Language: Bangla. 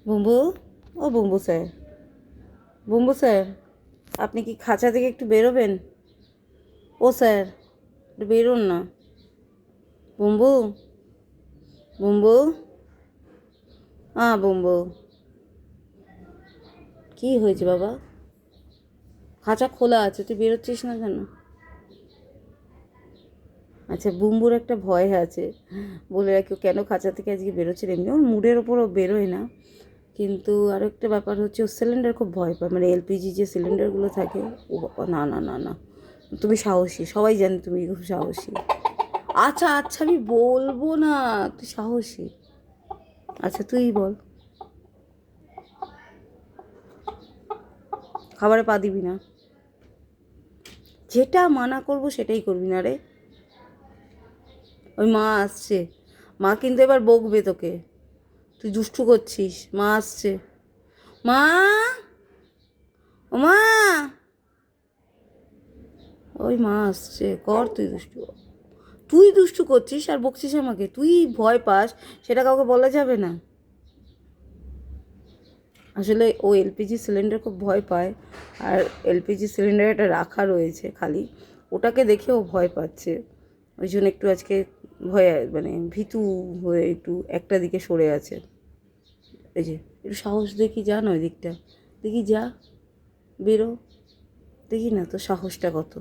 বুম্বু, ও বুম্বু স্যার, বুম্বু স্যার, আপনি কি খাঁচা থেকে একটু বেরোবেন? ও স্যার, একটু বেরোন না। বুম্বু, বুম্বু, বুম্বু, কি হয়েছে বাবা? খাঁচা খোলা আছে, তুই বেরোচ্ছিস না কেন? আচ্ছা, বুম্বুর একটা ভয় আছে, বলে রাখি ও কেন খাঁচা থেকে আজকে বেরোচ্ছে। এমনি ওর মুডের ওপরও বেরোয় না, কিন্তু আরও একটা ব্যাপার হচ্ছে ও সিলিন্ডার খুব ভয় পায়, মানে এলপিজি যে সিলিন্ডারগুলো থাকে। ও বাবা, না না না না, তুমি সাহসী, সবাই জানে তুমি খুব সাহসী। আচ্ছা আচ্ছা, আমি বলবো না, তুই সাহসী। আচ্ছা তুই বল, খাবারে পা দিবি না? যেটা মানা করবো সেটাই করবি না রে। ওই মা আসছে, মা কিন্তু এবার বকবে তোকে, তুই দুষ্টু করছিস। মা আসছে, মা, ও মা, ওই মা আসছে, কর তুই দুষ্টু। তুই দুষ্টু করছিস আর বকছিস আমাকে, তুই ভয় পাস, সেটা কাউকে বলা যাবে না। আসলে ও এলপিজি সিলিন্ডার খুব ভয় পায়, আর এলপিজি সিলিন্ডার একটা রাখা রয়েছে খালি, ওটাকে দেখে ও ভয় পাচ্ছে। ওই জন্য একটু আজকে ভয়, মানে ভীতু হয়ে একটু একটা দিকে সরে আছে। এই যে একটু সাহস দেখি, যা নয় দিকটা দেখি, যা বেরো, দেখি না তোর সাহসটা কত।